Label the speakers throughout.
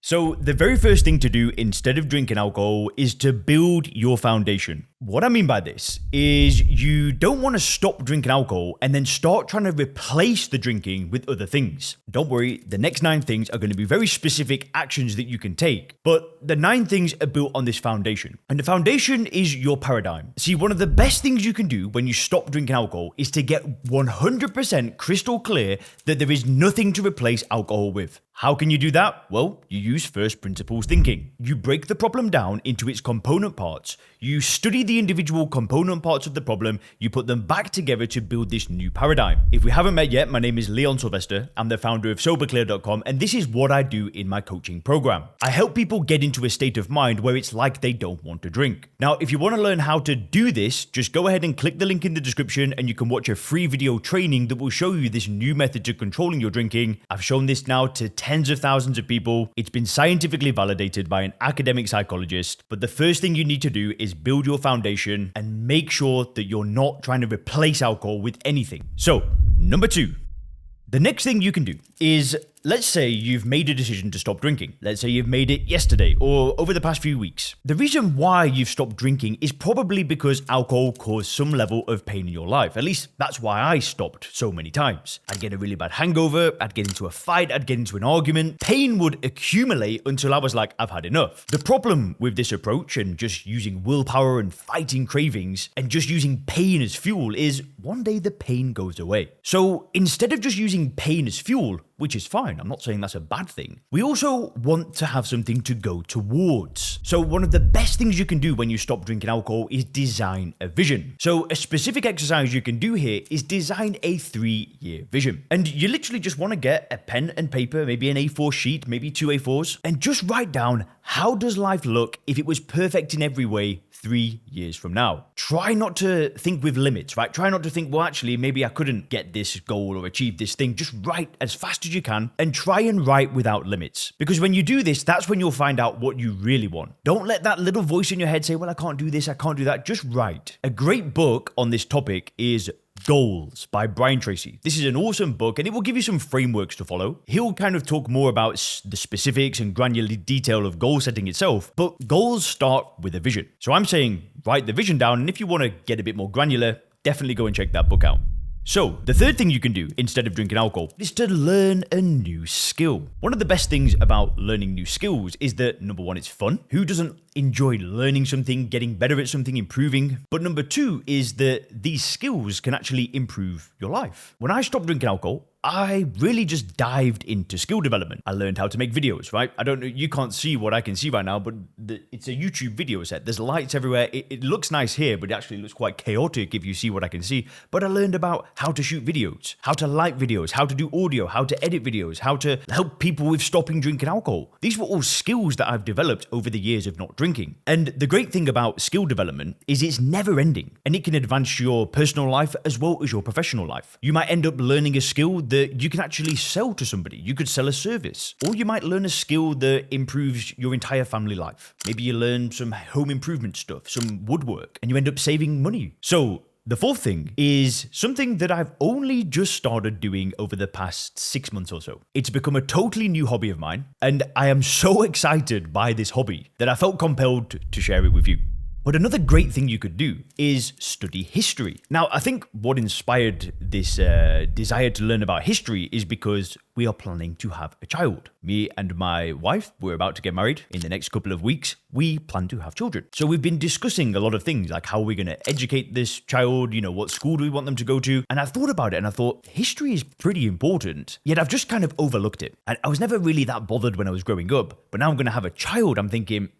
Speaker 1: So the very first thing to do instead of drinking alcohol is to build your foundation. What I mean by this is you don't want to stop drinking alcohol and then start trying to replace the drinking with other things. Don't worry, the next 9 things are going to be very specific actions that you can take, but the 9 things are built on this foundation. And the foundation is your paradigm. See, one of the best things you can do when you stop drinking alcohol is to get 100% crystal clear that there is nothing to replace alcohol with. How can you do that? Well, you use first principles thinking. You break the problem down into its component parts. You study the individual component parts of the problem, you put them back together to build this new paradigm. If we haven't met yet, my name is Leon Sylvester. I'm the founder of SoberClear.com, and this is what I do in my coaching program. I help people get into a state of mind where it's like they don't want to drink. Now, if you want to learn how to do this, just go ahead and click the link in the description and you can watch a free video training that will show you this new method to controlling your drinking. I've shown this now to tens of thousands of people. It's been scientifically validated by an academic psychologist, but the first thing you need to do is build your foundation and make sure that you're not trying to replace alcohol with anything. So, number 2. The next thing you can do is, let's say you've made a decision to stop drinking. Let's say you've made it yesterday or over the past few weeks. The reason why you've stopped drinking is probably because alcohol caused some level of pain in your life. At least that's why I stopped so many times. I'd get a really bad hangover, I'd get into a fight, I'd get into an argument. Pain would accumulate until I was like, I've had enough. The problem with this approach and just using willpower and fighting cravings and just using pain as fuel is one day the pain goes away. So instead of just using pain as fuel, which is fine, I'm not saying that's a bad thing, we also want to have something to go towards. So one of the best things you can do when you stop drinking alcohol is design a vision. So a specific exercise you can do here is design a 3-year vision. And you literally just want to get a pen and paper, maybe an A4 sheet, maybe 2 A4s, and just write down, how does life look if it was perfect in every way 3 years from now? Try not to think with limits, right? Try not to think, well, actually, maybe I couldn't get this goal or achieve this thing. Just write as fast as you can and try and write without limits. Because when you do this, that's when you'll find out what you really want. Don't let that little voice in your head say, well, I can't do this, I can't do that. Just write. A great book on this topic is Goals by Brian Tracy. This is an awesome book and it will give you some frameworks to follow. He'll kind of talk more about the specifics and granular detail of goal setting itself, but goals start with a vision. So I'm saying write the vision down, and if you want to get a bit more granular, definitely go and check that book out. So, the third thing you can do instead of drinking alcohol is to learn a new skill. One of the best things about learning new skills is that, number 1, it's fun. Who doesn't enjoy learning something, getting better at something, improving? But number 2 is that these skills can actually improve your life. When I stopped drinking alcohol, I really just dived into skill development. I learned how to make videos, right? I don't know, you can't see what I can see right now, but it's a YouTube video set. There's lights everywhere. It looks nice here, but it actually looks quite chaotic if you see what I can see. But I learned about how to shoot videos, how to light videos, how to do audio, how to edit videos, how to help people with stopping drinking alcohol. These were all skills that I've developed over the years of not drinking. And the great thing about skill development is it's never ending, and it can advance your personal life as well as your professional life. You might end up learning a skill that you can actually sell to somebody. You could sell a service, or you might learn a skill that improves your entire family life. Maybe you learn some home improvement stuff, some woodwork, and you end up saving money. So the fourth thing is something that I've only just started doing over the past 6 months or so. It's become a totally new hobby of mine, and I am so excited by this hobby that I felt compelled to share it with you. But another great thing you could do is study history. Now, I think what inspired this desire to learn about history is because we are planning to have a child. Me and my wife, we're about to get married in the next couple of weeks. We plan to have children. So we've been discussing a lot of things, like how we're going to educate this child, what school do we want them to go to? And I thought about it and I thought, history is pretty important, yet I've just kind of overlooked it. And I was never really that bothered when I was growing up, but now I'm going to have a child. I'm thinking,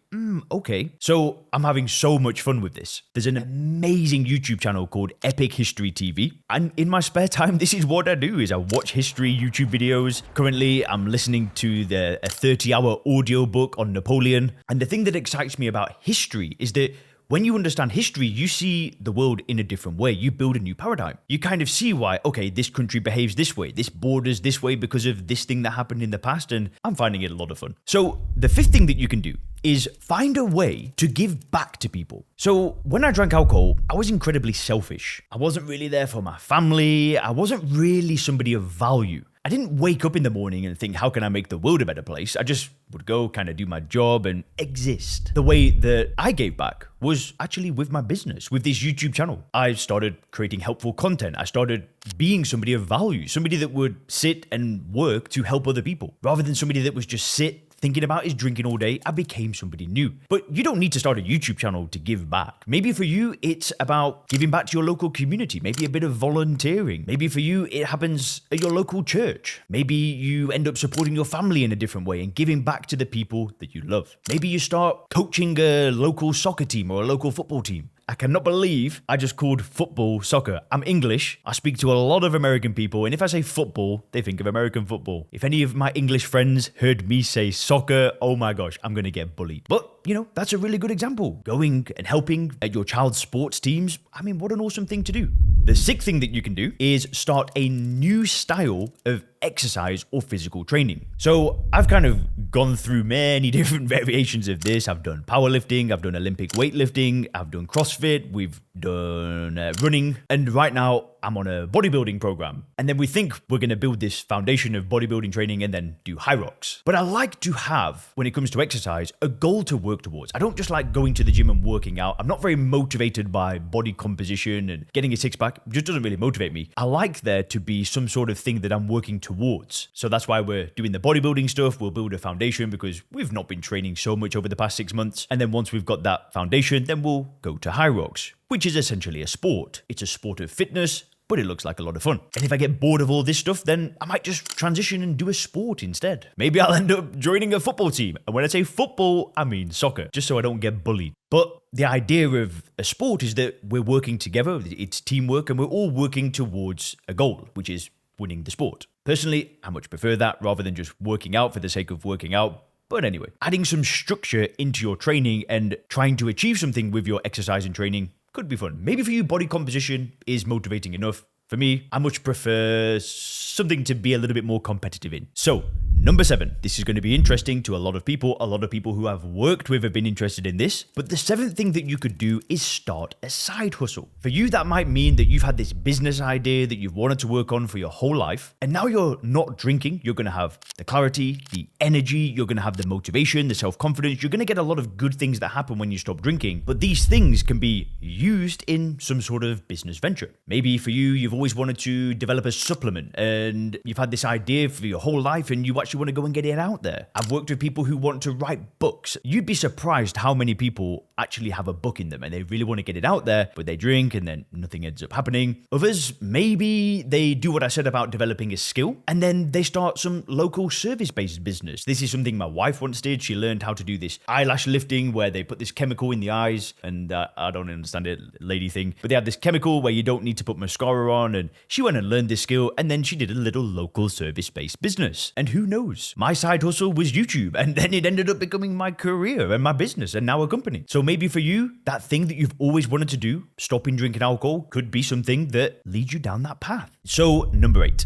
Speaker 1: okay. So I'm having so much fun with this. There's an amazing YouTube channel called Epic History TV. And in my spare time, this is what I do, is I watch history YouTube videos. Currently, I'm listening to a 30-hour audiobook on Napoleon. And the thing that excites me about history is that when you understand history, you see the world in a different way. You build a new paradigm. You kind of see why, okay, this country behaves this way. This borders this way because of this thing that happened in the past. And I'm finding it a lot of fun. So the fifth thing that you can do is find a way to give back to people. So when I drank alcohol, I was incredibly selfish. I wasn't really there for my family. I wasn't really somebody of value. I didn't wake up in the morning and think, how can I make the world a better place? I just would go kind of do my job and exist. The way that I gave back was actually with my business, with this YouTube channel. I started creating helpful content. I started being somebody of value, somebody that would sit and work to help other people rather than somebody that was just thinking about his drinking all day. I became somebody new. But you don't need to start a YouTube channel to give back. Maybe for you, it's about giving back to your local community, maybe a bit of volunteering. Maybe for you, it happens at your local church. Maybe you end up supporting your family in a different way and giving back to the people that you love. Maybe you start coaching a local soccer team or a local football team. I cannot believe I just called football soccer. I'm English. I speak to a lot of American people, and if I say football, they think of American football. If any of my English friends heard me say soccer, oh my gosh, I'm going to get bullied. But, that's a really good example. Going and helping at your child's sports teams, what an awesome thing to do. The sixth thing that you can do is start a new style of exercise or physical training. So I've kind of gone through many different variations of this. I've done powerlifting, I've done Olympic weightlifting, I've done CrossFit, we've done running, and right now I'm on a bodybuilding program. And then we think we're going to build this foundation of bodybuilding training and then do high rocks. But I like to have, when it comes to exercise, a goal to work towards. I don't just like going to the gym and working out. I'm not very motivated by body composition and getting a six-pack. It just doesn't really motivate me. I like there to be some sort of thing that I'm working towards. So that's why we're doing the bodybuilding stuff. We'll build a foundation because we've not been training so much over the past 6 months. And then once we've got that foundation, then we'll go to high rocks, which is essentially a sport. It's a sport of fitness, but it looks like a lot of fun. And if I get bored of all this stuff, then I might just transition and do a sport instead. Maybe I'll end up joining a football team. And when I say football, I mean soccer, just so I don't get bullied. But the idea of a sport is that we're working together, it's teamwork, and we're all working towards a goal, which is winning the sport. Personally, I much prefer that rather than just working out for the sake of working out. But anyway, adding some structure into your training and trying to achieve something with your exercise and training could be fun. Maybe for you, body composition is motivating enough. For me, I much prefer something to be a little bit more competitive in. So, number 7. This is going to be interesting to a lot of people. A lot of people who I've worked with have been interested in this. But the 7th thing that you could do is start a side hustle. For you, that might mean that you've had this business idea that you've wanted to work on for your whole life. And now you're not drinking. You're going to have the clarity, the energy. You're going to have the motivation, the self-confidence. You're going to get a lot of good things that happen when you stop drinking. But these things can be used in some sort of business venture. Maybe for you, you've always wanted to develop a supplement and you've had this idea for your whole life and you actually want to go and get it out there. I've worked with people who want to write books. You'd be surprised how many people actually have a book in them and they really want to get it out there, but they drink and then nothing ends up happening. Others, maybe they do what I said about developing a skill and then they start some local service-based business. This is something my wife once did. She learned how to do this eyelash lifting where they put this chemical in the eyes, and I don't understand it, lady thing, but they have this chemical where you don't need to put mascara on, and she went and learned this skill and then she did a little local service-based business. And who knows? My side hustle was YouTube, and then it ended up becoming my career and my business and now a company. So maybe for you, that thing that you've always wanted to do, stopping drinking alcohol, could be something that leads you down that path. So number 8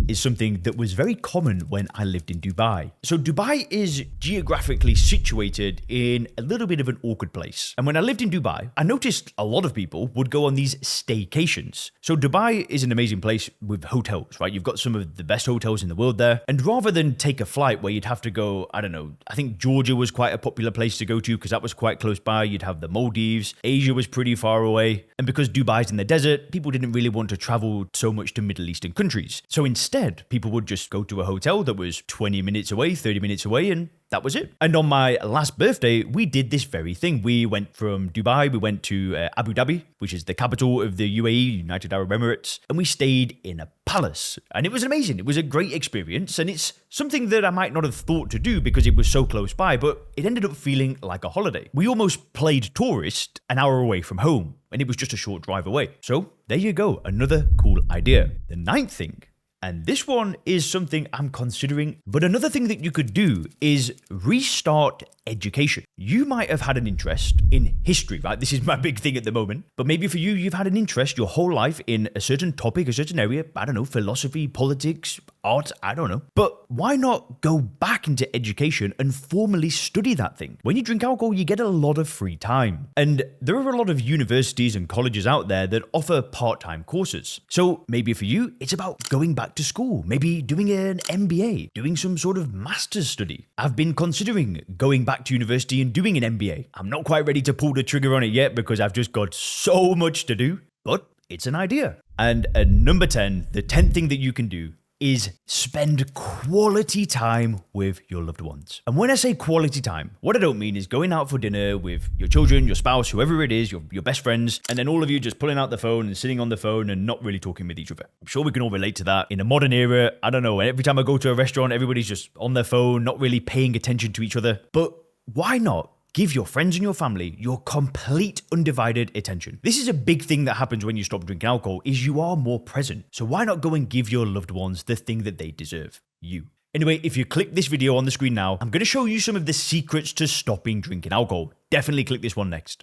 Speaker 1: is something that was very common when I lived in Dubai. So Dubai is geographically situated in a little bit of an awkward place. And when I lived in Dubai, I noticed a lot of people would go on these staycations. So Dubai is an amazing place with hotels, right? You've got some of the best hotels in the world there. And rather than take a flight where you'd have to go, I don't know, I think Georgia was quite a popular place to go to because that was quite close by. You'd have the Maldives. Asia was pretty far away. And because Dubai's in the desert, people didn't really want to travel so much to Middle Eastern countries. So instead, people would just go to a hotel that was 20 minutes away, 30 minutes away, and that was it. And on my last birthday, we did this very thing. We went from Dubai, we went to Abu Dhabi, which is the capital of the UAE, United Arab Emirates, and we stayed in a palace. And it was amazing. It was a great experience, and it's something that I might not have thought to do because it was so close by, but it ended up feeling like a holiday. We almost played tourist an hour away from home, and it was just a short drive away. So there you go, another cool idea. The 9th thing, and this one is something I'm considering, but another thing that you could do is restart education. You might have had an interest in history, right? This is my big thing at the moment. But maybe for you, you've had an interest your whole life in a certain topic, a certain area, I don't know, philosophy, politics, art, I don't know. But why not go back into education and formally study that thing? When you drink alcohol, you get a lot of free time. And there are a lot of universities and colleges out there that offer part-time courses. So maybe for you, it's about going back to school, maybe doing an MBA, doing some sort of master's study. I've been considering going back to university and doing an MBA. I'm not quite ready to pull the trigger on it yet because I've just got so much to do, but it's an idea. And at number 10, the 10th thing that you can do is spend quality time with your loved ones. And when I say quality time, what I don't mean is going out for dinner with your children, your spouse, whoever it is, your best friends, and then all of you just pulling out the phone and sitting on the phone and not really talking with each other. I'm sure we can all relate to that. In a modern era, I don't know, every time I go to a restaurant, everybody's just on their phone, not really paying attention to each other. But why not give your friends and your family your complete undivided attention? This is a big thing that happens when you stop drinking alcohol, is you are more present. So why not go and give your loved ones the thing that they deserve? You. Anyway, if you click this video on the screen now, I'm going to show you some of the secrets to stopping drinking alcohol. Definitely click this one next.